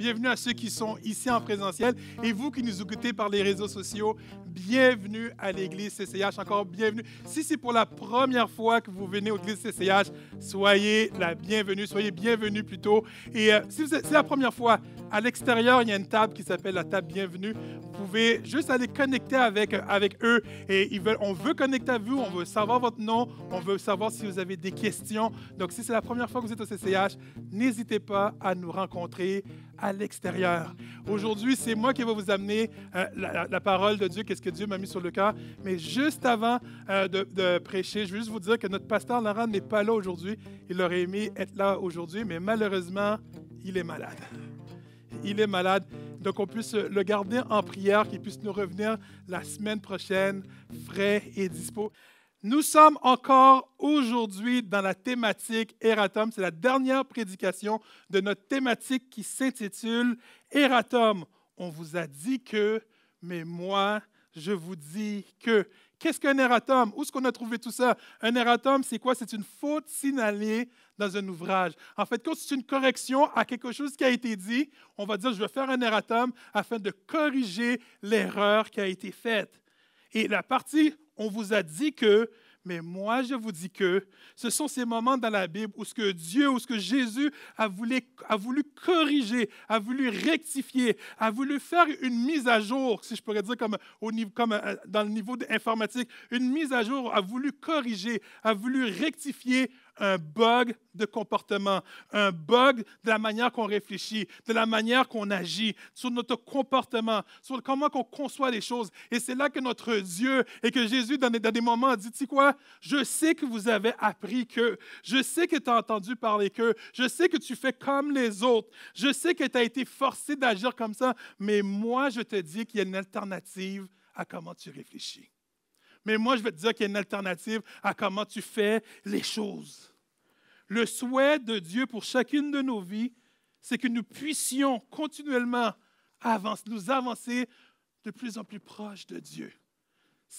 bienvenue à ceux qui sont ici en présentiel et vous qui nous écoutez par les réseaux sociaux, bienvenue à l'Église CCH, encore bienvenue. Si c'est pour la première fois que vous venez aux Églises CCH, soyez la bienvenue, soyez bienvenue plutôt. Et si c'est la première fois, à l'extérieur, il y a une table qui s'appelle la table bienvenue. Vous pouvez juste aller connecter avec eux et on veut connecter avec vous, on veut savoir votre nom, on veut savoir si vous avez des questions. Donc, si c'est la première fois que vous êtes au CCH, n'hésitez pas à nous rencontrer à l'extérieur. Aujourd'hui, c'est moi qui vais vous amener la parole de Dieu, qu'est-ce que Dieu m'a mis sur le cœur. Mais juste avant de prêcher, je veux juste vous dire que notre pasteur Laurent n'est pas là aujourd'hui. Il aurait aimé être là aujourd'hui, mais malheureusement, il est malade. Il est malade. Donc, on puisse le garder en prière, qu'il puisse nous revenir la semaine prochaine, frais et dispo. Nous sommes encore aujourd'hui dans la thématique Eratom. C'est la dernière prédication de notre thématique qui s'intitule Eratom. On vous a dit que, mais moi, je vous dis que. Qu'est-ce qu'un erratum? Où est-ce qu'on a trouvé tout ça? Un erratum, c'est quoi? C'est une faute signalée dans un ouvrage. En fait, quand c'est une correction à quelque chose qui a été dit, on va dire, je vais faire un erratum afin de corriger l'erreur qui a été faite. Et la partie, on vous a dit que, mais moi, je vous dis que, ce sont ces moments dans la Bible où ce que Dieu, où ce que Jésus a voulu corriger, a voulu rectifier, a voulu faire une mise à jour, si je pourrais dire comme dans le niveau informatique, une mise à jour, a voulu corriger, a voulu rectifier un bug de comportement, un bug de la manière qu'on réfléchit, de la manière qu'on agit, sur notre comportement, sur comment on conçoit les choses. Et c'est là que notre Dieu et que Jésus, dans des moments, a dit, tu sais quoi, je sais que vous avez appris que, je sais que tu as entendu parler que, je sais que tu fais comme les autres, je sais que tu as été forcé d'agir comme ça, mais moi, je te dis qu'il y a une alternative à comment tu réfléchis. Mais moi, je vais te dire qu'il y a une alternative à comment tu fais les choses. Le souhait de Dieu pour chacune de nos vies, c'est que nous puissions continuellement nous avancer de plus en plus proches de Dieu.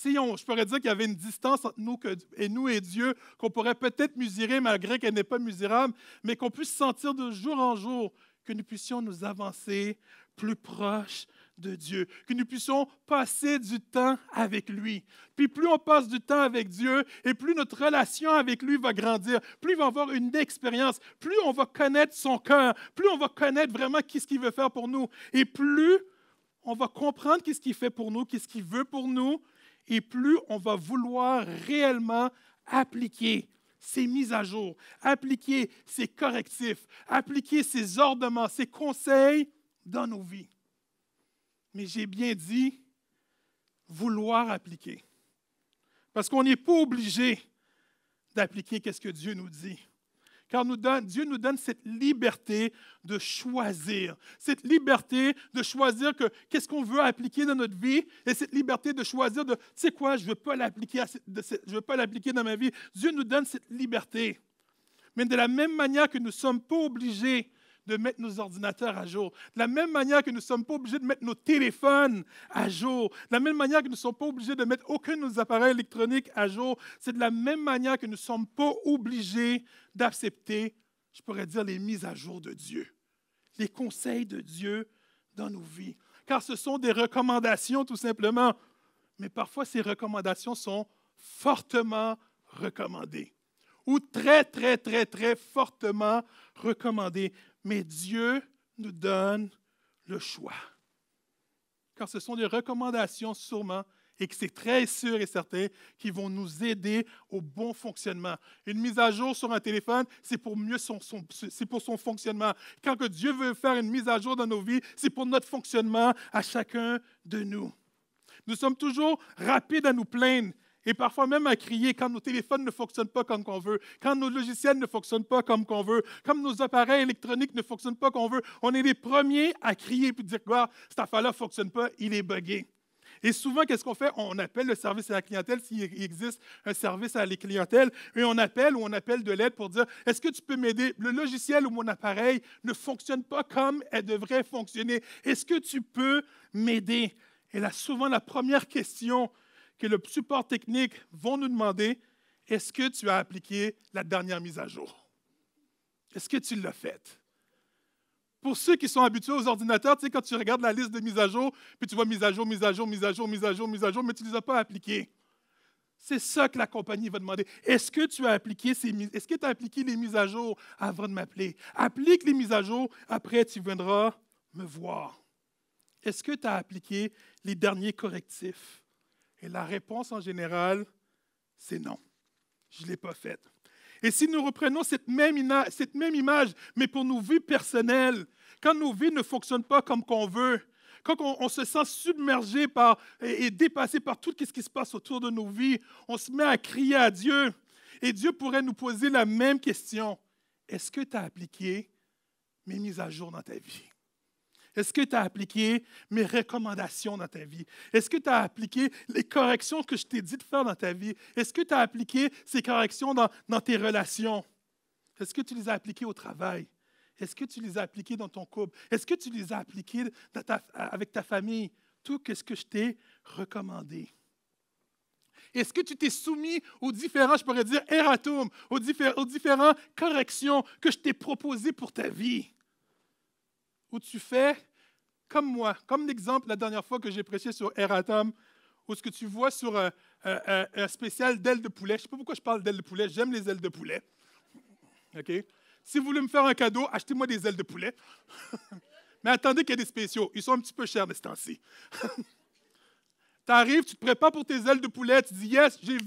Je pourrais dire qu'il y avait une distance entre nous et Dieu qu'on pourrait peut-être mesurer malgré qu'elle n'est pas mesurable, mais qu'on puisse sentir de jour en jour que nous puissions nous avancer plus proches de Dieu, que nous puissions passer du temps avec lui. Puis plus on passe du temps avec Dieu et plus notre relation avec lui va grandir, plus il va avoir une expérience, plus on va connaître son cœur, plus on va connaître vraiment qu'est-ce qu'il veut faire pour nous et plus on va comprendre qu'est-ce qu'il fait pour nous, qu'est-ce qu'il veut pour nous et plus on va vouloir réellement appliquer ces mises à jour, appliquer ces correctifs, appliquer ces ordonnements, ces conseils dans nos vies. Mais j'ai bien dit vouloir appliquer. Parce qu'on n'est pas obligé d'appliquer ce que Dieu nous dit. Car Dieu nous donne cette liberté de choisir. Cette liberté de choisir qu'est-ce qu'on veut appliquer dans notre vie et cette liberté de choisir tu sais quoi, je ne veux pas l'appliquer dans ma vie. Dieu nous donne cette liberté. Mais de la même manière que nous ne sommes pas obligés de mettre nos ordinateurs à jour, de la même manière que nous ne sommes pas obligés de mettre nos téléphones à jour, de la même manière que nous ne sommes pas obligés de mettre aucun de nos appareils électroniques à jour, c'est de la même manière que nous ne sommes pas obligés d'accepter, je pourrais dire, les mises à jour de Dieu, les conseils de Dieu dans nos vies. Car ce sont des recommandations tout simplement, mais parfois ces recommandations sont fortement recommandées ou très, très, très, très fortement recommandées. Mais Dieu nous donne le choix. Car ce sont des recommandations sûrement, et que c'est très sûr et certain, qui vont nous aider au bon fonctionnement. Une mise à jour sur un téléphone, c'est pour c'est pour son fonctionnement. Quand que Dieu veut faire une mise à jour dans nos vies, c'est pour notre fonctionnement à chacun de nous. Nous sommes toujours rapides à nous plaindre. Et parfois même à crier quand nos téléphones ne fonctionnent pas comme qu'on veut, quand nos logiciels ne fonctionnent pas comme qu'on veut, comme nos appareils électroniques ne fonctionnent pas comme on veut. On est les premiers à crier et dire « cette affaire-là ne fonctionne pas, il est buggé ». Et souvent, qu'est-ce qu'on fait? On appelle le service à la clientèle, s'il existe un service à la clientèle, et on appelle de l'aide pour dire « Est-ce que tu peux m'aider? Le logiciel ou mon appareil ne fonctionne pas comme elle devrait fonctionner. Est-ce que tu peux m'aider? » Et là, souvent, la première question que le support technique vont nous demander, est-ce que tu as appliqué la dernière mise à jour? Est-ce que tu l'as faite? Pour ceux qui sont habitués aux ordinateurs, tu sais, quand tu regardes la liste de mises à jour, puis tu vois mise à jour, mise à jour, mise à jour, mise à jour, mise à jour, mais tu ne les as pas appliquées. C'est ça que la compagnie va demander. Est-ce que tu as appliqué est-ce que tu as appliqué les mises à jour avant de m'appeler? Applique les mises à jour, après tu viendras me voir. Est-ce que tu as appliqué les derniers correctifs? Et la réponse en général, c'est non. Je ne l'ai pas faite. Et si nous reprenons cette même image, mais pour nos vies personnelles, quand nos vies ne fonctionnent pas comme qu'on veut, quand on se sent submergé et dépassé par tout ce qui se passe autour de nos vies, on se met à crier à Dieu. Et Dieu pourrait nous poser la même question. Est-ce que tu as appliqué mes mises à jour dans ta vie? Est-ce que tu as appliqué mes recommandations dans ta vie? Est-ce que tu as appliqué les corrections que je t'ai dit de faire dans ta vie? Est-ce que tu as appliqué ces corrections dans tes relations? Est-ce que tu les as appliquées au travail? Est-ce que tu les as appliquées dans ton couple? Est-ce que tu les as appliquées avec ta famille? Tout ce que je t'ai recommandé. Est-ce que tu t'es soumis aux différents, je pourrais dire, erratums, aux différentes corrections que je t'ai proposées pour ta vie? Où tu fais comme moi, comme l'exemple la dernière fois que j'ai prêché sur erratum, où ce que tu vois sur un spécial d'ailes de poulet. Je ne sais pas pourquoi je parle d'ailes de poulet, j'aime les ailes de poulet. OK? Si vous voulez me faire un cadeau, achetez-moi des ailes de poulet. Mais attendez qu'il y ait des spéciaux. Ils sont un petit peu chers de ce temps-ci. Tu arrives, tu te prépares pour tes ailes de poulet, tu dis « Yes, j'ai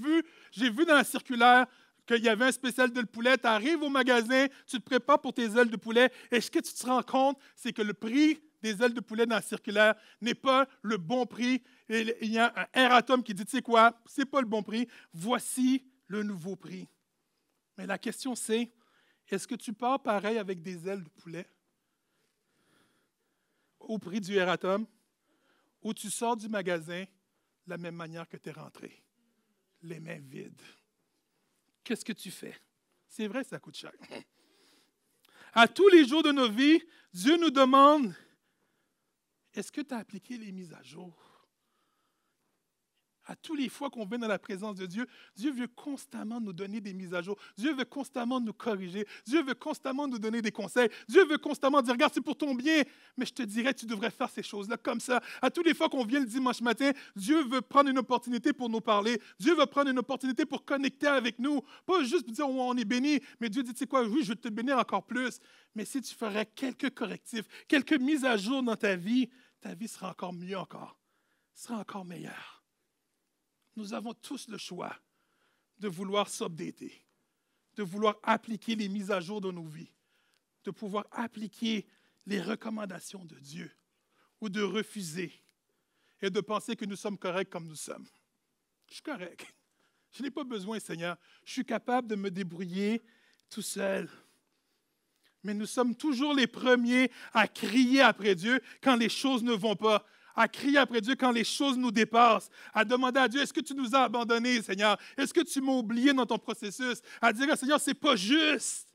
vu dans la circulaire qu'il y avait un spécial de poulet. » Tu arrives au magasin, tu te prépares pour tes ailes de poulet, et ce que tu te rends compte, c'est que le prix des ailes de poulet dans la circulaire n'est pas le bon prix. Et il y a un erratum qui dit « Tu sais quoi, ce n'est pas le bon prix, voici le nouveau prix. » Mais la question c'est, est-ce que tu pars pareil avec des ailes de poulet au prix du erratum, ou tu sors du magasin de la même manière que tu es rentré, les mains vides? Qu'est-ce que tu fais? C'est vrai, ça coûte cher. À tous les jours de nos vies, Dieu nous demande, est-ce que tu as appliqué les mises à jour? À toutes les fois qu'on vient dans la présence de Dieu, Dieu veut constamment nous donner des mises à jour. Dieu veut constamment nous corriger. Dieu veut constamment nous donner des conseils. Dieu veut constamment dire, regarde, c'est pour ton bien, mais je te dirais, tu devrais faire ces choses-là comme ça. À toutes les fois qu'on vient le dimanche matin, Dieu veut prendre une opportunité pour nous parler. Dieu veut prendre une opportunité pour connecter avec nous. Pas juste dire, oh, on est béni, mais Dieu dit, tu sais quoi, oui, je veux te bénir encore plus. Mais si tu ferais quelques correctifs, quelques mises à jour dans ta vie sera encore mieux encore. Sera encore meilleure. Nous avons tous le choix de vouloir s'updater, de vouloir appliquer les mises à jour de nos vies, de pouvoir appliquer les recommandations de Dieu ou de refuser et de penser que nous sommes corrects comme nous sommes. Je suis correct. Je n'ai pas besoin, Seigneur. Je suis capable de me débrouiller tout seul. Mais nous sommes toujours les premiers à crier après Dieu quand les choses ne vont pas. À crier après Dieu quand les choses nous dépassent, à demander à Dieu, est-ce que tu nous as abandonnés, Seigneur? Est-ce que tu m'as oublié dans ton processus? À dire, Seigneur, ce n'est pas juste.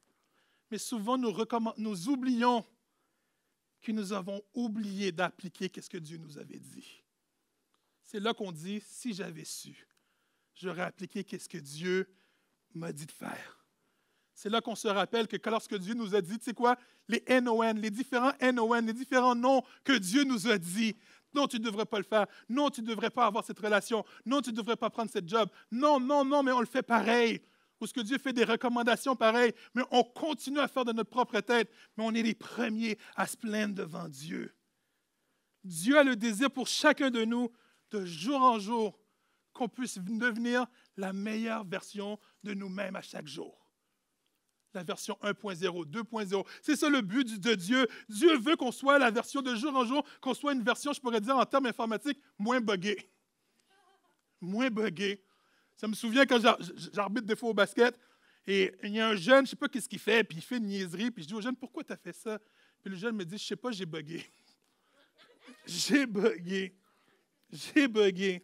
Mais souvent, nous oublions que nous avons oublié d'appliquer ce que Dieu nous avait dit. C'est là qu'on dit, si j'avais su, j'aurais appliqué ce que Dieu m'a dit de faire. C'est là qu'on se rappelle que lorsque Dieu nous a dit, tu sais quoi, les NON, les différents NON, les différents noms que Dieu nous a dit, non, tu ne devrais pas le faire. Non, tu ne devrais pas avoir cette relation. Non, tu ne devrais pas prendre cette job. Non, non, non, mais on le fait pareil. Ou ce que Dieu fait des recommandations pareilles, mais on continue à faire de notre propre tête, mais on est les premiers à se plaindre devant Dieu. Dieu a le désir pour chacun de nous, de jour en jour, qu'on puisse devenir la meilleure version de nous-mêmes à chaque jour. La version 1.0, 2.0. C'est ça le but de Dieu. Dieu veut qu'on soit la version de jour en jour, qu'on soit une version, je pourrais dire en termes informatiques, moins buggée. Moins buggée. Ça me souvient quand j'arbitre des fois au basket, et il y a un jeune, je ne sais pas qu'est-ce qu'il fait, puis il fait une niaiserie, puis je dis au jeune, pourquoi tu as fait ça? Puis le jeune me dit, je ne sais pas, j'ai buggé. J'ai buggé. J'ai buggé.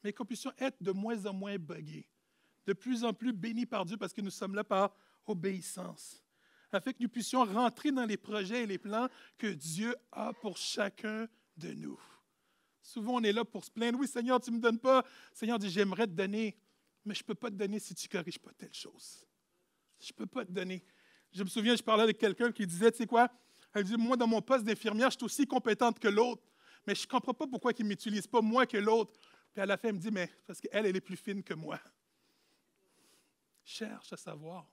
Mais qu'on puisse être de moins en moins buggés, de plus en plus bénis par Dieu parce que nous sommes là par obéissance, afin que nous puissions rentrer dans les projets et les plans que Dieu a pour chacun de nous. Souvent, on est là pour se plaindre. Oui, Seigneur, tu ne me donnes pas. Seigneur dit, j'aimerais te donner, mais je ne peux pas te donner si tu ne corriges pas telle chose. Je ne peux pas te donner. Je me souviens, je parlais avec quelqu'un qui disait, tu sais quoi, Elle dit, moi, dans mon poste d'infirmière, je suis aussi compétente que l'autre, mais je ne comprends pas pourquoi il ne m'utilise pas moins que l'autre. Puis à la fin, elle me dit, mais parce qu'elle, elle est plus fine que moi. Cherche à savoir.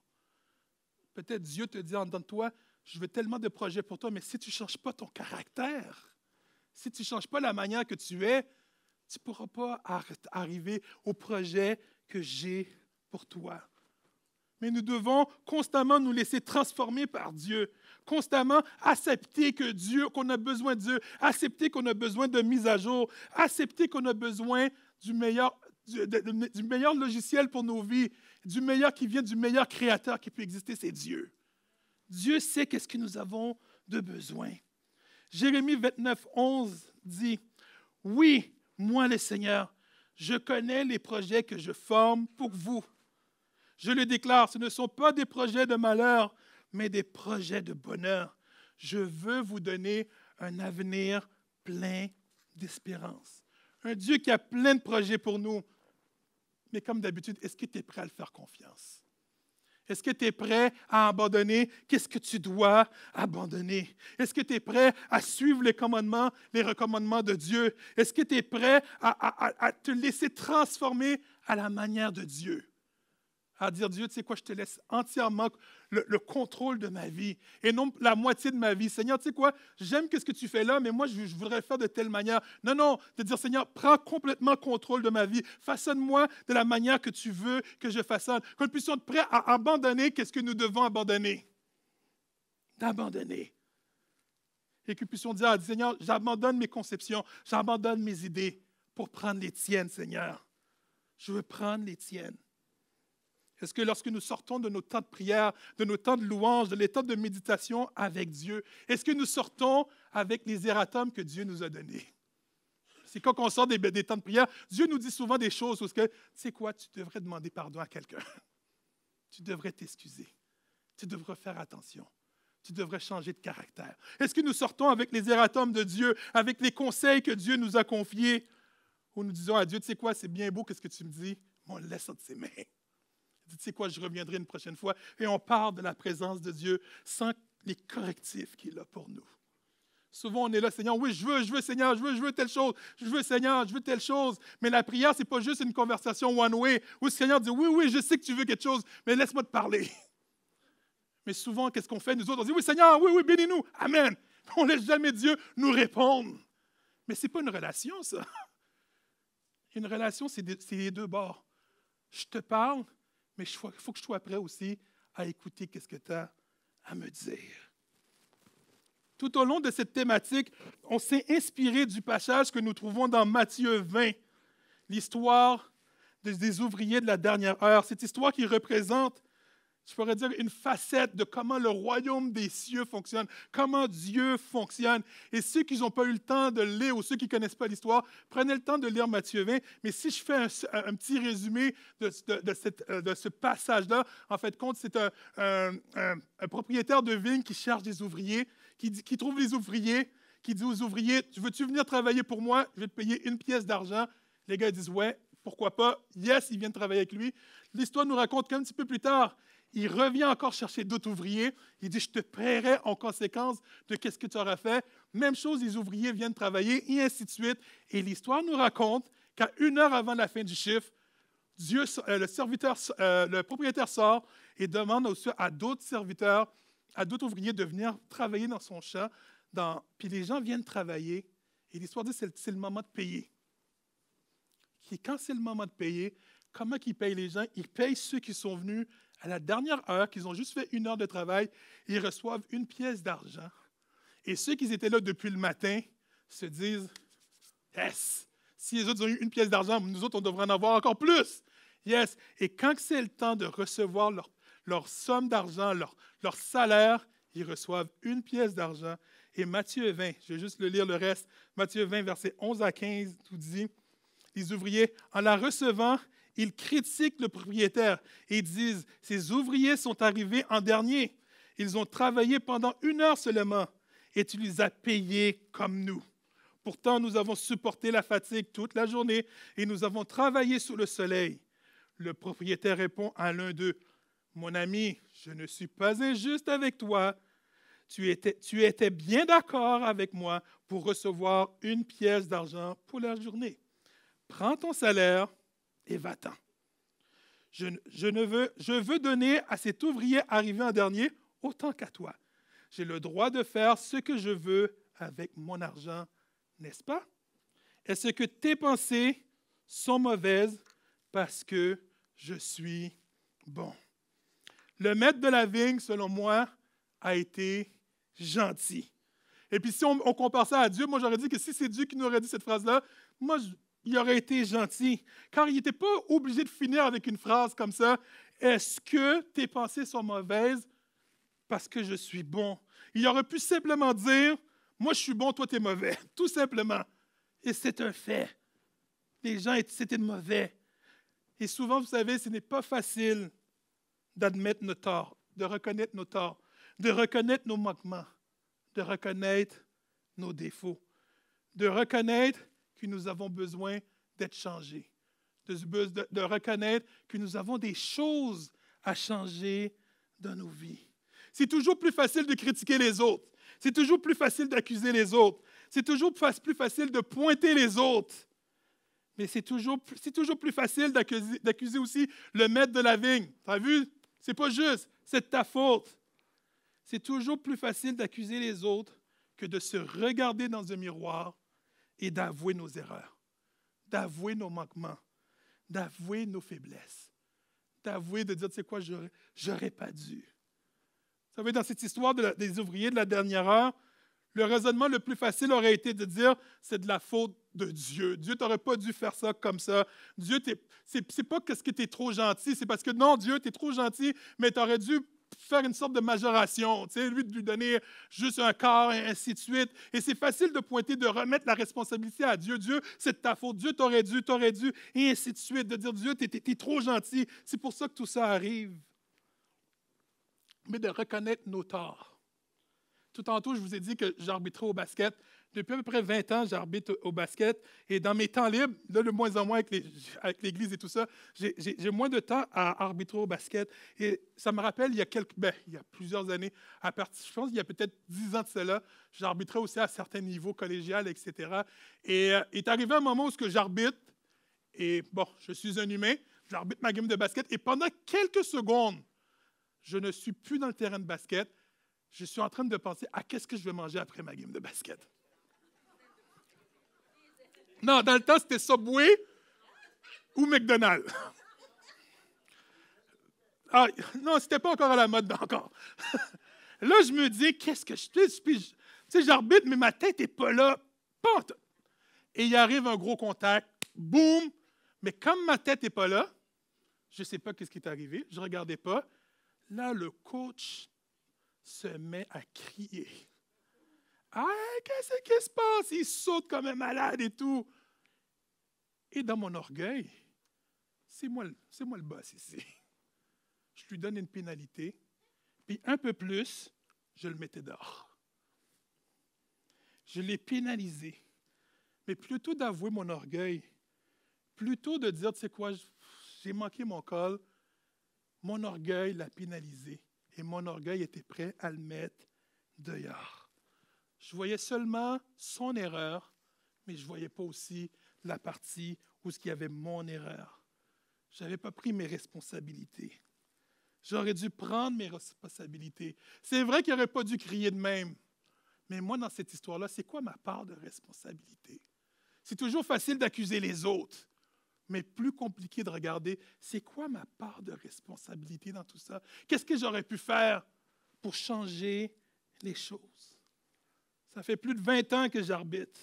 Peut-être Dieu te dit en dedans de toi, je veux tellement de projets pour toi, mais si tu ne changes pas ton caractère, si tu ne changes pas la manière que tu es, tu ne pourras pas arriver au projet que j'ai pour toi. Mais nous devons constamment nous laisser transformer par Dieu, constamment accepter qu'on a besoin de Dieu, accepter qu'on a besoin de mise à jour, accepter qu'on a besoin du meilleur logiciel pour nos vies, du meilleur qui vient du meilleur créateur qui peut exister, c'est Dieu. Dieu sait qu'est-ce que nous avons de besoin. Jérémie 29, 11 dit, « Oui, moi le Seigneur, je connais les projets que je forme pour vous. Je le déclare, ce ne sont pas des projets de malheur, mais des projets de bonheur. Je veux vous donner un avenir plein d'espérance. » Un Dieu qui a plein de projets pour nous. Mais comme d'habitude, est-ce que tu es prêt à le faire confiance? Est-ce que tu es prêt à abandonner? Qu'est-ce que tu dois abandonner? Est-ce que tu es prêt à suivre les recommandements de Dieu? Est-ce que tu es prêt à te laisser transformer à la manière de Dieu? À dire, Dieu, tu sais quoi, je te laisse entièrement le contrôle de ma vie et non la moitié de ma vie. Seigneur, tu sais quoi, j'aime ce que tu fais là, mais moi, je voudrais le faire de telle manière. Non, de dire, Seigneur, prends complètement contrôle de ma vie. Façonne-moi de la manière que tu veux que je façonne. Que nous puissions être prêts à abandonner qu'est-ce que nous devons abandonner. D'abandonner. Et que nous puissions dire, Seigneur, j'abandonne mes conceptions, j'abandonne mes idées pour prendre les tiennes, Seigneur. Je veux prendre les tiennes. Est-ce que lorsque nous sortons de nos temps de prière, de nos temps de louange, de l'état de méditation avec Dieu, est-ce que nous sortons avec les erratums que Dieu nous a donnés? C'est quand on sort des temps de prière, Dieu nous dit souvent des choses où, tu sais quoi, tu devrais demander pardon à quelqu'un. Tu devrais t'excuser. Tu devrais faire attention. Tu devrais changer de caractère. Est-ce que nous sortons avec les erratums de Dieu, avec les conseils que Dieu nous a confiés, où nous disons à Dieu, tu sais quoi, c'est bien beau, qu'est-ce que tu me dis, mais on le laisse entre ses mains. Tu sais quoi, je reviendrai une prochaine fois. Et on part de la présence de Dieu sans les correctifs qu'il a pour nous. Souvent, on est là, Seigneur, oui, je veux, Seigneur, je veux telle chose. Je veux, Seigneur, je veux telle chose. Mais la prière, ce n'est pas juste une conversation one-way où le Seigneur dit, oui, je sais que tu veux quelque chose, mais laisse-moi te parler. Mais souvent, qu'est-ce qu'on fait? Nous autres, on dit, oui, Seigneur, oui, bénis-nous. Amen. On ne laisse jamais Dieu nous répondre. Mais ce n'est pas une relation, ça. Une relation, c'est les deux bords. Je te parle, mais il faut que je sois prêt aussi à écouter ce que tu as à me dire. Tout au long de cette thématique, on s'est inspiré du passage que nous trouvons dans Matthieu 20, l'histoire des ouvriers de la dernière heure. Cette histoire qui représente, je pourrais dire, une facette de comment le royaume des cieux fonctionne, comment Dieu fonctionne. Et ceux qui n'ont pas eu le temps de lire ou ceux qui ne connaissent pas l'histoire, prenez le temps de lire Matthieu 20. Mais si je fais un petit résumé de ce passage-là, en fait, compte, c'est un propriétaire de vigne qui cherche des ouvriers, qui trouve les ouvriers, qui dit aux ouvriers, veux-tu venir travailler pour moi? Je vais te payer 1 pièce d'argent. Les gars disent, ouais, pourquoi pas? Yes, ils viennent travailler avec lui. L'histoire nous raconte qu'un petit peu plus tard, il revient encore chercher d'autres ouvriers. Il dit, je te paierai en conséquence de ce que tu auras fait. Même chose, les ouvriers viennent travailler, et ainsi de suite. Et l'histoire nous raconte qu'à 1 heure avant la fin du chiffre, le propriétaire sort et demande à d'autres serviteurs, à d'autres ouvriers de venir travailler dans son champ. Puis les gens viennent travailler. Et l'histoire dit, c'est le moment de payer. Et quand c'est le moment de payer, comment ils payent les gens? Ils payent ceux qui sont venus à la dernière heure, qu'ils ont juste fait 1 heure de travail, ils reçoivent 1 pièce d'argent. Et ceux qui étaient là depuis le matin se disent, yes, si les autres ont eu 1 pièce d'argent, nous autres, on devrait en avoir encore plus. Yes. Et quand c'est le temps de recevoir leur somme d'argent, leur salaire, ils reçoivent 1 pièce d'argent. Et Matthieu 20, je vais juste le lire le reste, Matthieu 20, versets 11 à 15, tout dit, les ouvriers, en la recevant, ils critiquent le propriétaire et disent, ces ouvriers sont arrivés en dernier. Ils ont travaillé pendant 1 heure seulement et tu les as payés comme nous. Pourtant, nous avons supporté la fatigue toute la journée et nous avons travaillé sous le soleil. Le propriétaire répond à l'un d'eux, mon ami, je ne suis pas injuste avec toi. tu étais bien d'accord avec moi pour recevoir 1 pièce d'argent pour la journée. Prends ton salaire et va-t'en. Je veux donner à cet ouvrier arrivé en dernier autant qu'à toi. J'ai le droit de faire ce que je veux avec mon argent, n'est-ce pas? Est-ce que tes pensées sont mauvaises parce que je suis bon? Le maître de la vigne, selon moi, a été gentil. Et puis si on compare ça à Dieu, moi j'aurais dit que si c'est Dieu qui nous aurait dit cette phrase-là, il aurait été gentil. Car il n'était pas obligé de finir avec une phrase comme ça. Est-ce que tes pensées sont mauvaises parce que je suis bon? Il aurait pu simplement dire, moi je suis bon, toi tu es mauvais. Tout simplement. Et c'est un fait. Les gens c'était mauvais. Et souvent, vous savez, ce n'est pas facile d'admettre nos torts, de reconnaître nos torts, de reconnaître nos manquements, de reconnaître nos défauts, de reconnaître que nous avons besoin d'être changés, de reconnaître que nous avons des choses à changer dans nos vies. C'est toujours plus facile de critiquer les autres. C'est toujours plus facile d'accuser les autres. C'est toujours plus facile de pointer les autres. Mais c'est toujours plus facile d'accuser aussi le maître de la vigne. Tu as vu? C'est pas juste, c'est de ta faute. C'est toujours plus facile d'accuser les autres que de se regarder dans un miroir et d'avouer nos erreurs, d'avouer nos manquements, d'avouer nos faiblesses, d'avouer, de dire, tu sais quoi, j'aurais pas dû. Vous savez, dans cette histoire des ouvriers de la dernière heure, le raisonnement le plus facile aurait été de dire, c'est de la faute de Dieu. Dieu, tu n'aurais pas dû faire ça comme ça. Dieu, c'est pas parce que tu es trop gentil, c'est parce que non, Dieu, tu es trop gentil, mais tu aurais dû faire une sorte de majoration, tu sais, lui, de lui donner juste un quart, et ainsi de suite. Et c'est facile de pointer, de remettre la responsabilité à Dieu. Dieu, c'est de ta faute. Dieu, t'aurais dû, et ainsi de suite. De dire, Dieu, tu es trop gentil. C'est pour ça que tout ça arrive. Mais de reconnaître nos torts. Tout tantôt, je vous ai dit que j'arbitrais au basket. Depuis à peu près 20 ans, j'arbitre au basket. Et dans mes temps libres, là, de moins en moins avec l'Église et tout ça, j'ai moins de temps à arbitrer au basket. Et ça me rappelle, il y a plusieurs années, je pense qu'il y a peut-être 10 ans de cela, j'arbitrais aussi à certains niveaux collégiales, etc. Et est arrivé un moment où j'arbitre, et bon, je suis un humain, j'arbitre ma game de basket, et pendant quelques secondes, je ne suis plus dans le terrain de basket. Je suis en train de penser à qu'est-ce que je vais manger après ma game de basket. Non, dans le temps, c'était Subway ou McDonald's. Ah, non, c'était pas encore à la mode encore. Là, je me dis, qu'est-ce que je fais? Tu sais, j'arbitre, mais ma tête n'est pas là. Pente. Et il arrive un gros contact. Boum! Mais comme ma tête n'est pas là, je ne sais pas ce qui est arrivé. Je ne regardais pas. Là, le coach se met à crier. Ah, qu'est-ce qui se passe? Il saute comme un malade et tout. Et dans mon orgueil, c'est moi le boss ici. Je lui donne une pénalité, puis un peu plus, je le mettais dehors. Je l'ai pénalisé. Mais plutôt d'avouer mon orgueil, plutôt de dire, tu sais quoi, j'ai manqué mon col, mon orgueil l'a pénalisé. Et mon orgueil était prêt à le mettre dehors. Je voyais seulement son erreur, mais je ne voyais pas aussi la partie où il y avait mon erreur. Je n'avais pas pris mes responsabilités. J'aurais dû prendre mes responsabilités. C'est vrai qu'il n'aurait pas dû crier de même. Mais moi, dans cette histoire-là, c'est quoi ma part de responsabilité? C'est toujours facile d'accuser les autres, mais plus compliqué de regarder, c'est quoi ma part de responsabilité dans tout ça? Qu'est-ce que j'aurais pu faire pour changer les choses? Ça fait plus de 20 ans que j'arbitre.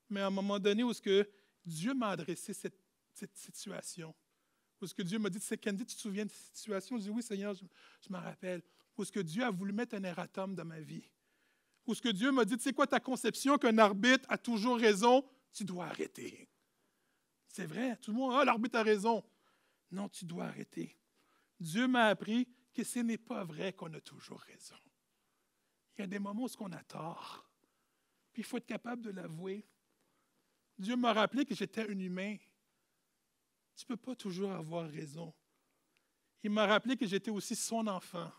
Mais à un moment donné, où est-ce que Dieu m'a adressé cette situation? Où est-ce que Dieu m'a dit, Candy, tu te souviens de cette situation? Je dis, oui, Seigneur, je m'en rappelle. Où est-ce que Dieu a voulu mettre un erratum dans ma vie? Où est-ce que Dieu m'a dit, tu sais quoi, ta conception qu'un arbitre a toujours raison, tu dois arrêter. C'est vrai, tout le monde, l'arbitre a raison. Non, tu dois arrêter. Dieu m'a appris que ce n'est pas vrai qu'on a toujours raison. Il y a des moments où on a tort. Puis il faut être capable de l'avouer. Dieu m'a rappelé que j'étais un humain. Tu ne peux pas toujours avoir raison. Il m'a rappelé que j'étais aussi son enfant,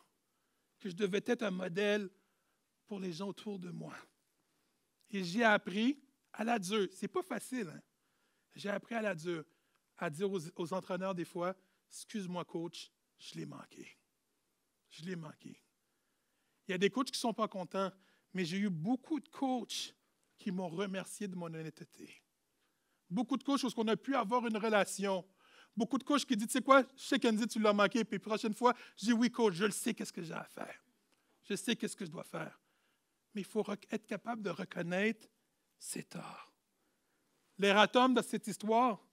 que je devais être un modèle pour les gens autour de moi. Et j'ai appris à la dure. C'est pas facile, hein? J'ai appris à la dure à dire aux entraîneurs des fois, « Excuse-moi, coach, je l'ai manqué. Je l'ai manqué. » Il y a des coachs qui ne sont pas contents, mais j'ai eu beaucoup de coachs qui m'ont remercié de mon honnêteté. Beaucoup de coachs où on a pu avoir une relation. Beaucoup de coachs qui disent, tu sais quoi, je sais qu'Andy, tu l'as manqué, puis prochaine fois, je dis, oui, coach, je le sais, qu'est-ce que j'ai à faire. Je sais qu'est-ce que je dois faire. Mais il faut être capable de reconnaître ses torts. L'erratum de cette histoire,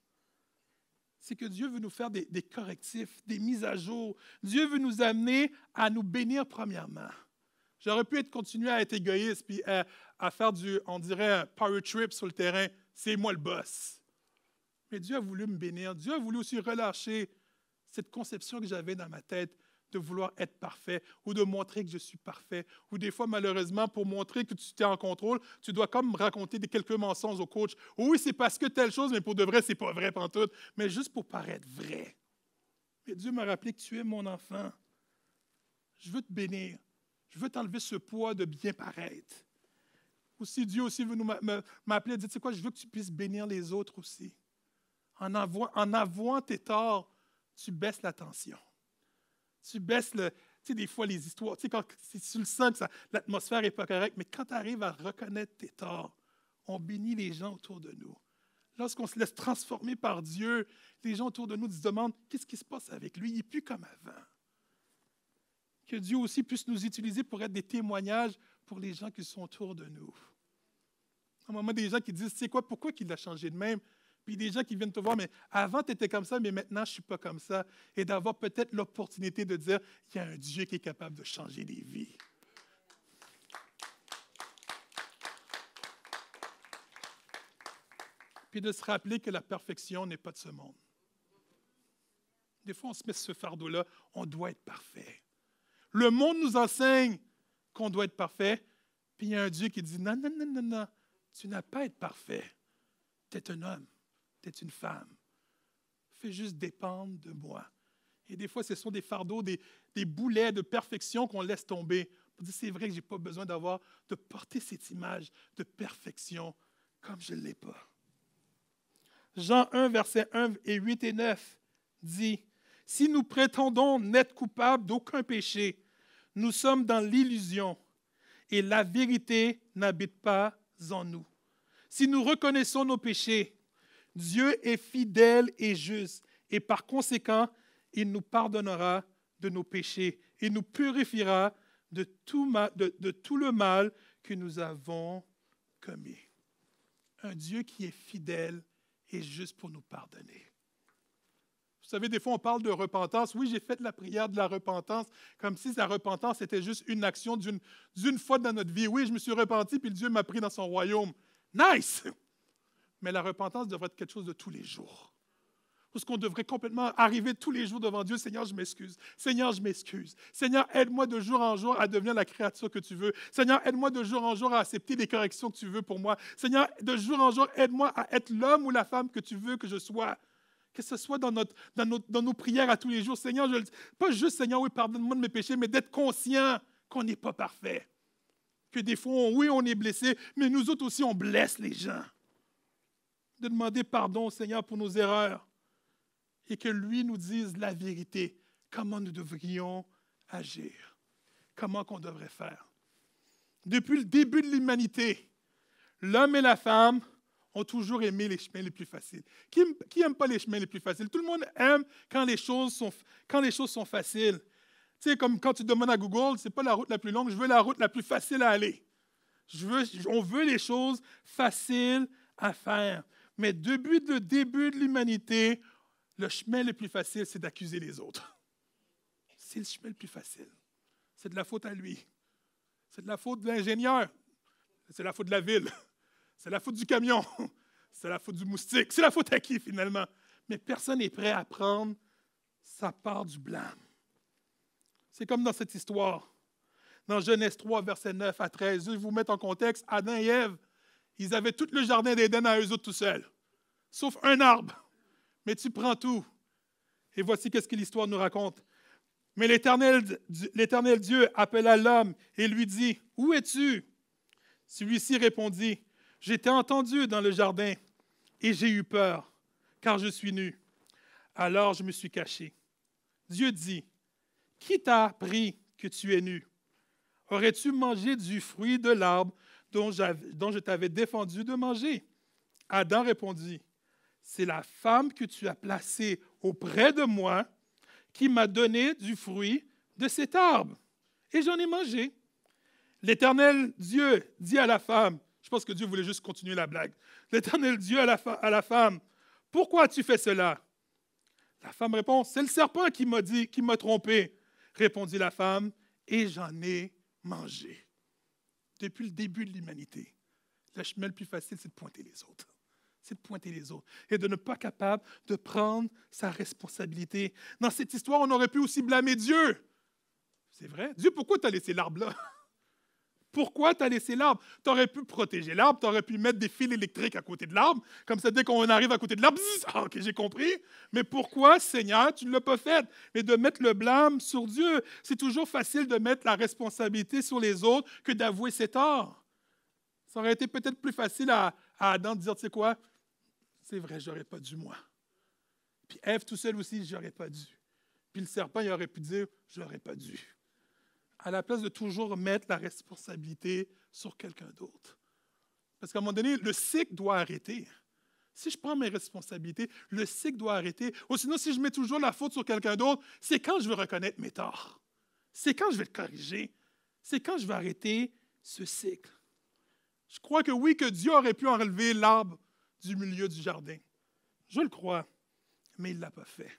c'est que Dieu veut nous faire des correctifs, des mises à jour. Dieu veut nous amener à nous bénir premièrement. J'aurais pu continuer à être égoïste puis à faire on dirait, un power trip sur le terrain. C'est moi le boss. Mais Dieu a voulu me bénir. Dieu a voulu aussi relâcher cette conception que j'avais dans ma tête de vouloir être parfait ou de montrer que je suis parfait. Ou des fois, malheureusement, pour montrer que tu es en contrôle, tu dois comme raconter quelques mensonges au coach. Oui, c'est parce que telle chose, mais pour de vrai, c'est pas vrai pantoute. Mais juste pour paraître vrai. Mais Dieu m'a rappelé que tu es mon enfant. Je veux te bénir. Je veux t'enlever ce poids de bien paraître. Aussi, Dieu aussi veut m'appeler et dire, tu sais quoi, je veux que tu puisses bénir les autres aussi. En avouant tes torts, tu baisses la tension. Tu baisses tu sais, des fois, les histoires, tu sais, quand tu le sens que l'atmosphère n'est pas correcte, mais quand tu arrives à reconnaître tes torts, on bénit les gens autour de nous. Lorsqu'on se laisse transformer par Dieu, les gens autour de nous se demandent, qu'est-ce qui se passe avec lui? Il n'est plus comme avant. Que Dieu aussi puisse nous utiliser pour être des témoignages pour les gens qui sont autour de nous. À un moment, des gens qui disent, tu sais quoi, pourquoi il a changé de même? Puis des gens qui viennent te voir, mais avant, tu étais comme ça, mais maintenant, je ne suis pas comme ça. Et d'avoir peut-être l'opportunité de dire, il y a un Dieu qui est capable de changer des vies. Puis de se rappeler que la perfection n'est pas de ce monde. Des fois, on se met ce fardeau-là, on doit être parfait. Le monde nous enseigne qu'on doit être parfait, puis il y a un Dieu qui dit, non, non, non, non, non, tu n'as pas à être parfait. Tu es un homme. Tu es une femme. Fais juste dépendre de moi. Et des fois, ce sont des fardeaux, des boulets de perfection qu'on laisse tomber. On dit, c'est vrai que je n'ai pas besoin de porter cette image de perfection comme je ne l'ai pas. Jean 1, versets 1 et 8 et 9 dit, « Si nous prétendons n'être coupables d'aucun péché, nous sommes dans l'illusion et la vérité n'habite pas en nous. Si nous reconnaissons nos péchés, Dieu est fidèle et juste, et par conséquent, il nous pardonnera de nos péchés et nous purifiera de tout le mal que nous avons commis. » Un Dieu qui est fidèle et juste pour nous pardonner. Vous savez, des fois, on parle de repentance. Oui, j'ai fait la prière de la repentance, comme si la repentance était juste une action d'une fois dans notre vie. Oui, je me suis repenti, puis Dieu m'a pris dans son royaume. Nice! Mais la repentance devrait être quelque chose de tous les jours. Parce qu'on devrait complètement arriver tous les jours devant Dieu. Seigneur, je m'excuse. Seigneur, je m'excuse. Seigneur, aide-moi de jour en jour à devenir la créature que tu veux. Seigneur, aide-moi de jour en jour à accepter les corrections que tu veux pour moi. Seigneur, de jour en jour, aide-moi à être l'homme ou la femme que tu veux que je sois. Que ce soit dans nos prières à tous les jours. Seigneur, pas juste, Seigneur, oui, pardonne-moi de mes péchés, mais d'être conscient qu'on n'est pas parfait. Que des fois, oui, on est blessé, mais nous autres aussi, on blesse les gens. De demander pardon au Seigneur pour nos erreurs et que lui nous dise la vérité, comment nous devrions agir, comment qu'on devrait faire. Depuis le début de l'humanité, l'homme et la femme ont toujours aimé les chemins les plus faciles. Qui n'aime pas les chemins les plus faciles? Tout le monde aime quand les choses sont faciles. Tu sais, comme quand tu demandes à Google, ce n'est pas la route la plus longue, je veux la route la plus facile à aller. On veut les choses faciles à faire. Mais depuis le début de l'humanité, le chemin le plus facile, c'est d'accuser les autres. C'est le chemin le plus facile. C'est de la faute à lui. C'est de la faute de l'ingénieur. C'est la faute de la ville. C'est la faute du camion. C'est la faute du moustique. C'est la faute à qui, finalement? Mais personne n'est prêt à prendre sa part du blâme. C'est comme dans cette histoire. Dans Genèse 3, versets 9 à 13, je vais vous mettre en contexte, Adam et Ève, ils avaient tout le jardin d'Éden à eux autres tout seuls, sauf un arbre. Mais tu prends tout. Et voici qu'est-ce que l'histoire nous raconte. Mais l'Éternel Dieu appela l'homme et lui dit, « Où es-tu? » Celui-ci répondit, « Je t'ai entendu dans le jardin et j'ai eu peur, car je suis nu. Alors je me suis caché. » Dieu dit, « Qui t'a appris que tu es nu? Aurais-tu mangé du fruit de l'arbre dont je t'avais défendu de manger? » Adam répondit, « C'est la femme que tu as placée auprès de moi qui m'a donné du fruit de cet arbre, et j'en ai mangé. » L'Éternel Dieu dit à la femme, je pense que Dieu voulait juste continuer la blague, l'Éternel Dieu à la femme, « Pourquoi as-tu fait cela? » La femme répond, « C'est le serpent qui m'a trompé. » Répondit la femme, « Et j'en ai mangé. » Depuis le début de l'humanité, le chemin le plus facile, c'est de pointer les autres. C'est de pointer les autres et de ne pas être capable de prendre sa responsabilité. Dans cette histoire, on aurait pu aussi blâmer Dieu. C'est vrai. Dieu, pourquoi tu as laissé l'arbre là? Pourquoi tu as laissé l'arbre? Tu aurais pu protéger l'arbre, tu aurais pu mettre des fils électriques à côté de l'arbre, comme ça, dès qu'on arrive à côté de l'arbre, ah, ok, j'ai compris. Mais pourquoi, Seigneur, tu ne l'as pas fait? Mais de mettre le blâme sur Dieu, c'est toujours facile de mettre la responsabilité sur les autres que d'avouer ses torts. Ça aurait été peut-être plus facile à Adam de dire, tu sais quoi? C'est vrai, j'aurais pas dû, moi. Puis Ève, tout seul aussi, j'aurais pas dû. Puis le serpent, il aurait pu dire, j'aurais pas dû. À la place de toujours mettre la responsabilité sur quelqu'un d'autre. Parce qu'à un moment donné, le cycle doit arrêter. Si je prends mes responsabilités, le cycle doit arrêter. Ou sinon, si je mets toujours la faute sur quelqu'un d'autre, c'est quand je vais reconnaître mes torts. C'est quand je vais le corriger. C'est quand je vais arrêter ce cycle. Je crois que oui, que Dieu aurait pu enlever l'arbre du milieu du jardin. Je le crois, mais il ne l'a pas fait.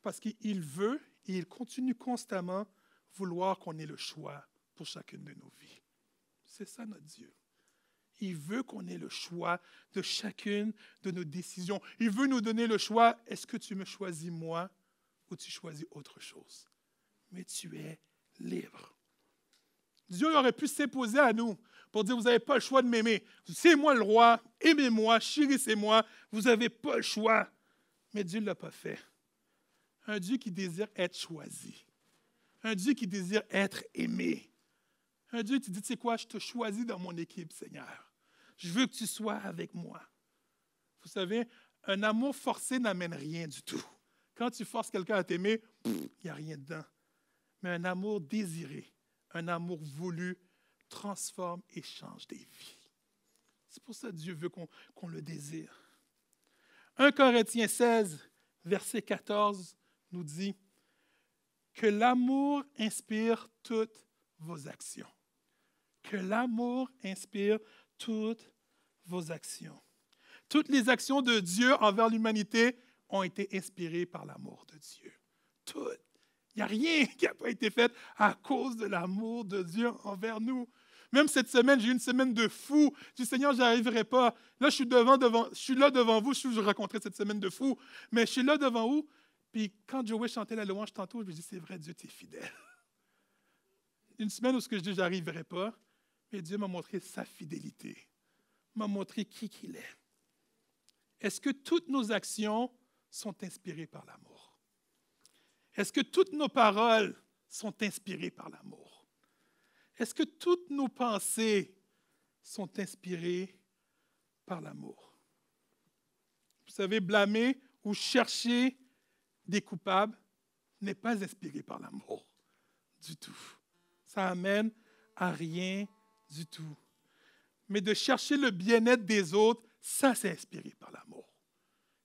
Parce qu'il veut et il continue constamment vouloir qu'on ait le choix pour chacune de nos vies. C'est ça notre Dieu. Il veut qu'on ait le choix de chacune de nos décisions. Il veut nous donner le choix, est-ce que tu me choisis moi ou tu choisis autre chose? Mais tu es libre. Dieu aurait pu s'imposer à nous pour dire, vous n'avez pas le choix de m'aimer. C'est moi le roi, aimez-moi, chérissez-moi, vous n'avez pas le choix. Mais Dieu ne l'a pas fait. Un Dieu qui désire être choisi. Un Dieu qui désire être aimé. Un Dieu qui dit, tu sais quoi, je te choisis dans mon équipe, Seigneur. Je veux que tu sois avec moi. Vous savez, un amour forcé n'amène rien du tout. Quand tu forces quelqu'un à t'aimer, il n'y a rien dedans. Mais un amour désiré, un amour voulu, transforme et change des vies. C'est pour ça que Dieu veut qu'on le désire. 1 Corinthiens 16, verset 14, nous dit que l'amour inspire toutes vos actions. Que l'amour inspire toutes vos actions. Toutes les actions de Dieu envers l'humanité ont été inspirées par l'amour de Dieu. Toutes. Il n'y a rien qui n'a pas été fait à cause de l'amour de Dieu envers nous. Même cette semaine, j'ai eu une semaine de fou. Je dis, Seigneur, je n'arriverai pas. Là, je suis là devant vous. Je raconterai cette semaine de fou. Mais je suis là devant vous. Puis quand Joey chantait la louange tantôt, je me dis, c'est vrai, Dieu, tu es fidèle. Une semaine où je dis, je n'arriverai pas. Mais Dieu m'a montré sa fidélité. M'a montré qui il est. Est-ce que toutes nos actions sont inspirées par l'amour? Est-ce que toutes nos paroles sont inspirées par l'amour? Est-ce que toutes nos pensées sont inspirées par l'amour? Vous savez, blâmer ou chercher des coupables n'est pas inspiré par l'amour du tout. Ça amène à rien du tout. Mais de chercher le bien-être des autres, ça, c'est inspiré par l'amour.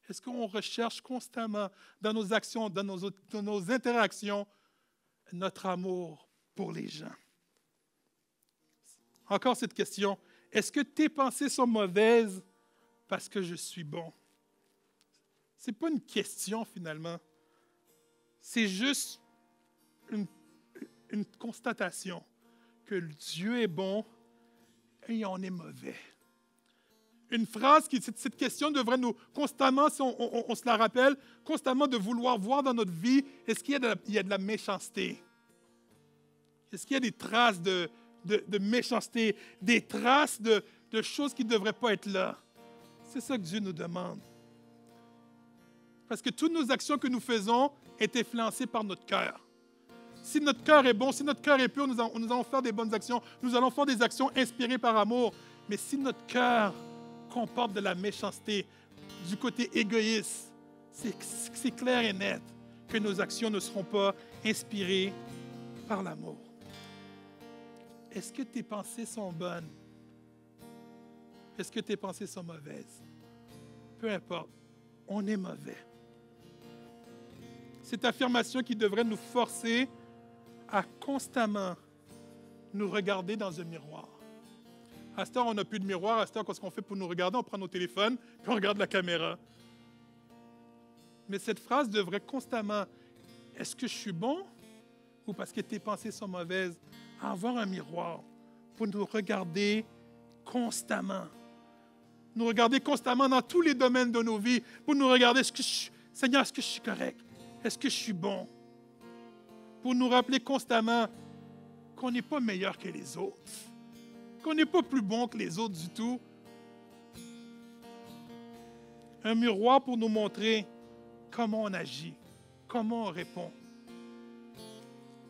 Est-ce qu'on recherche constamment dans nos actions, dans nos interactions, notre amour pour les gens? Encore cette question. Est-ce que tes pensées sont mauvaises parce que je suis bon? Ce n'est pas une question finalement. C'est juste une constatation que Dieu est bon et on est mauvais. Une phrase cette question devrait nous constamment, si on se la rappelle, constamment de vouloir voir dans notre vie, est-ce qu'il y a de la méchanceté? Est-ce qu'il y a des traces de méchanceté, des traces de choses qui ne devraient pas être là? C'est ça que Dieu nous demande. Parce que toutes nos actions que nous faisons est influencée par notre cœur. Si notre cœur est bon, si notre cœur est pur, nous allons faire des bonnes actions. Nous allons faire des actions inspirées par amour. Mais si notre cœur comporte de la méchanceté, du côté égoïste, c'est clair et net que nos actions ne seront pas inspirées par l'amour. Est-ce que tes pensées sont bonnes? Est-ce que tes pensées sont mauvaises? Peu importe, on est mauvais. Cette affirmation qui devrait nous forcer à constamment nous regarder dans un miroir. À cette heure, on n'a plus de miroir. À cette heure, qu'est-ce qu'on fait pour nous regarder? On prend nos téléphones, puis on regarde la caméra. Mais cette phrase devrait constamment, est-ce que je suis bon ou parce que tes pensées sont mauvaises, avoir un miroir pour nous regarder constamment. Nous regarder constamment dans tous les domaines de nos vies, pour nous regarder, Seigneur, est-ce que je suis correct? Est-ce que je suis bon? Pour nous rappeler constamment qu'on n'est pas meilleur que les autres, qu'on n'est pas plus bon que les autres du tout. Un miroir pour nous montrer comment on agit, comment on répond.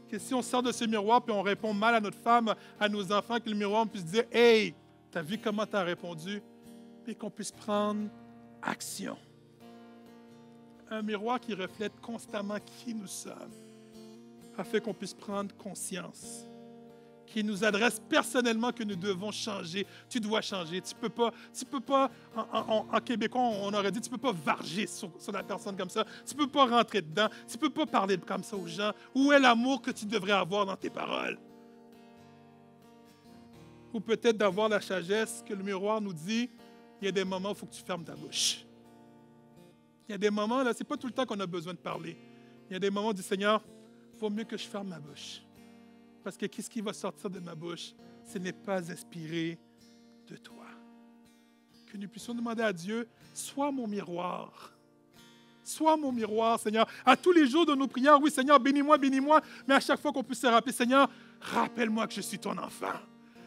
Que si on sort de ce miroir et on répond mal à notre femme, à nos enfants, que le miroir puisse dire « Hey, t'as vu comment t'as répondu? » Et qu'on puisse prendre action. Un miroir qui reflète constamment qui nous sommes, afin qu'on puisse prendre conscience, qui nous adresse personnellement que nous devons changer. Tu dois changer. Tu peux pas en québécois, on aurait dit, tu ne peux pas varger sur la personne comme ça. Tu ne peux pas rentrer dedans. Tu ne peux pas parler comme ça aux gens. Où est l'amour que tu devrais avoir dans tes paroles? Ou peut-être d'avoir la sagesse que le miroir nous dit, il y a des moments où il faut que tu fermes ta bouche. Il y a des moments, là, ce n'est pas tout le temps qu'on a besoin de parler. Il y a des moments où on dit, Seigneur, il vaut mieux que je ferme ma bouche. Parce que qu'est-ce qui va sortir de ma bouche? Ce n'est pas inspiré de toi. Que nous puissions demander à Dieu, sois mon miroir. Sois mon miroir, Seigneur. À tous les jours de nos prières, oui, Seigneur, bénis-moi, bénis-moi. Mais à chaque fois qu'on puisse se rappeler, Seigneur, rappelle-moi que je suis ton enfant.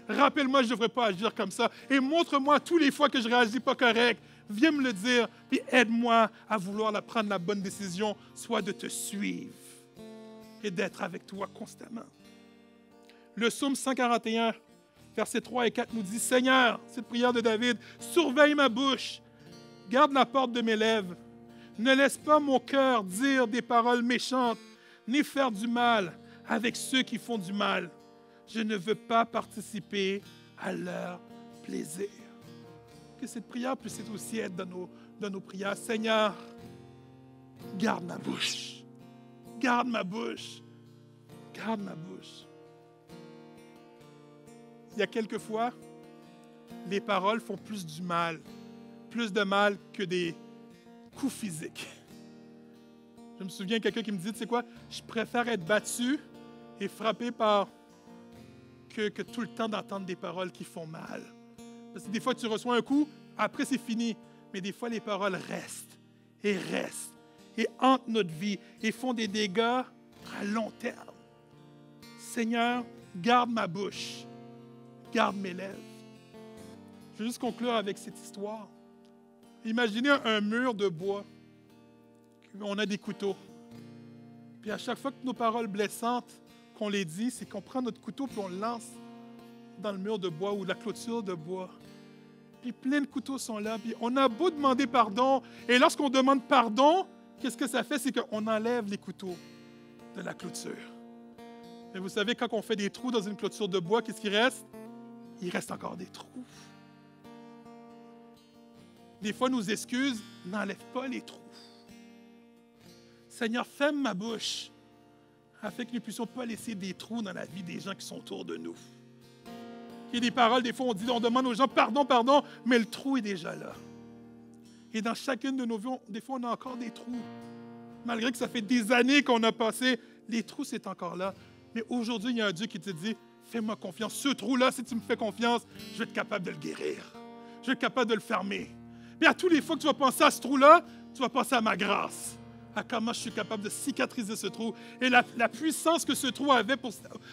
Rappelle-moi que je ne devrais pas agir comme ça. Et montre-moi tous les fois que je ne réagis pas correct. Viens me le dire, puis aide-moi à vouloir prendre la bonne décision, soit de te suivre et d'être avec toi constamment. Le psaume 141, versets 3 et 4 nous dit, « Seigneur, cette prière de David, surveille ma bouche, garde la porte de mes lèvres. Ne laisse pas mon cœur dire des paroles méchantes, ni faire du mal avec ceux qui font du mal. Je ne veux pas participer à leur plaisir. » Que cette prière puisse aussi être dans nos prières. Seigneur, garde ma bouche. Garde ma bouche. Garde ma bouche. Il y a quelques fois, les paroles font plus de mal que des coups physiques. Je me souviens de quelqu'un qui me dit, tu sais quoi, je préfère être battu et frappé que tout le temps d'entendre des paroles qui font mal. Parce que des fois, tu reçois un coup, après c'est fini. Mais des fois, les paroles restent et hantent notre vie et font des dégâts à long terme. Seigneur, garde ma bouche. Garde mes lèvres. Je vais juste conclure avec cette histoire. Imaginez un mur de bois. On a des couteaux. Puis à chaque fois que nos paroles blessantes, qu'on les dit, c'est qu'on prend notre couteau puis on le lance dans le mur de bois ou la clôture de bois. Puis plein de couteaux sont là. Puis on a beau demander pardon. Et lorsqu'on demande pardon, qu'est-ce que ça fait? C'est qu'on enlève les couteaux de la clôture. Mais vous savez, quand on fait des trous dans une clôture de bois, qu'est-ce qui reste? Il reste encore des trous. Des fois, nos excuses n'enlèvent pas les trous. Seigneur, ferme ma bouche afin que nous ne puissions pas laisser des trous dans la vie des gens qui sont autour de nous. Il y a des paroles, des fois, on demande aux gens pardon, pardon, mais le trou est déjà là. Et dans chacune de nos vies, des fois, on a encore des trous. Malgré que ça fait des années qu'on a passé, les trous, c'est encore là. Mais aujourd'hui, il y a un Dieu qui te dit, fais-moi confiance. Ce trou-là, si tu me fais confiance, je vais être capable de le guérir. Je vais être capable de le fermer. Mais à tous les fois que tu vas penser à ce trou-là, tu vas penser à ma grâce, à comment je suis capable de cicatriser ce trou. Et la puissance que ce trou avait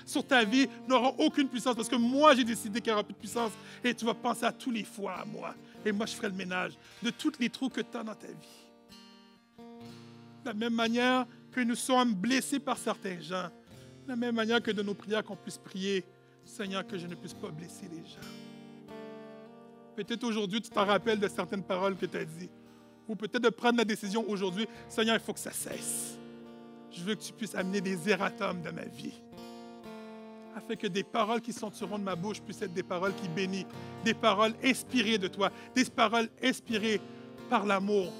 sur ta vie n'aura aucune puissance parce que moi, j'ai décidé qu'il n'y aura plus de puissance. Et tu vas penser à tous les fois à moi. Et moi, je ferai le ménage de tous les trous que tu as dans ta vie. De la même manière que nous sommes blessés par certains gens, de la même manière que de nos prières qu'on puisse prier, Seigneur, que je ne puisse pas blesser les gens. Peut-être aujourd'hui, tu t'en rappelles de certaines paroles que tu as dites. Ou peut-être de prendre la décision aujourd'hui, Seigneur, il faut que ça cesse. Je veux que tu puisses amener des erratums dans ma vie. Afin que des paroles qui sortiront de ma bouche puissent être des paroles qui bénissent, des paroles inspirées de toi, des paroles inspirées par l'amour,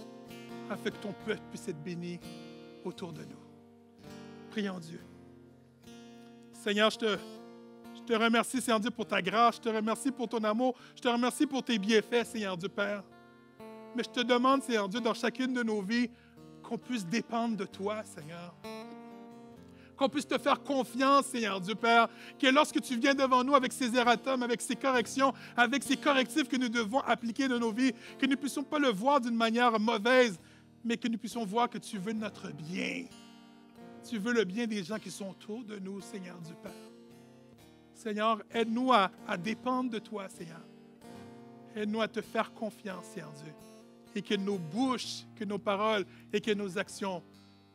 afin que ton peuple puisse être béni autour de nous. Prions Dieu. Seigneur, je te remercie, Seigneur Dieu, pour ta grâce. Je te remercie pour ton amour. Je te remercie pour tes bienfaits, Seigneur Dieu, Père. Mais je te demande, Seigneur Dieu, dans chacune de nos vies, qu'on puisse dépendre de toi, Seigneur. Qu'on puisse te faire confiance, Seigneur Dieu, Père. Que lorsque tu viens devant nous avec ces erratums, avec ces corrections, avec ces correctifs que nous devons appliquer dans nos vies, que nous ne puissions pas le voir d'une manière mauvaise, mais que nous puissions voir que tu veux notre bien. Tu veux le bien des gens qui sont autour de nous, Seigneur Dieu, Père. Seigneur, aide-nous à dépendre de toi, Seigneur. Aide-nous à te faire confiance, Seigneur Dieu. Et que nos bouches, que nos paroles et que nos actions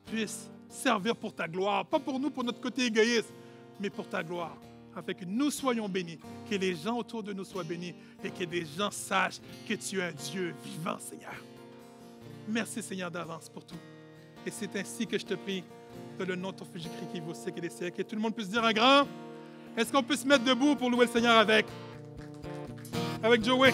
puissent servir pour ta gloire. Pas pour nous, pour notre côté égoïste, mais pour ta gloire. Afin que nous soyons bénis, que les gens autour de nous soient bénis et que des gens sachent que tu es un Dieu vivant, Seigneur. Merci, Seigneur, d'avance pour tout. Et c'est ainsi que je te prie, dans le nom de ton Fils Jésus-Christ qui vaut au siècle et des siècles. Et tout le monde puisse dire un grand. Est-ce qu'on peut se mettre debout pour louer le Seigneur avec Joey?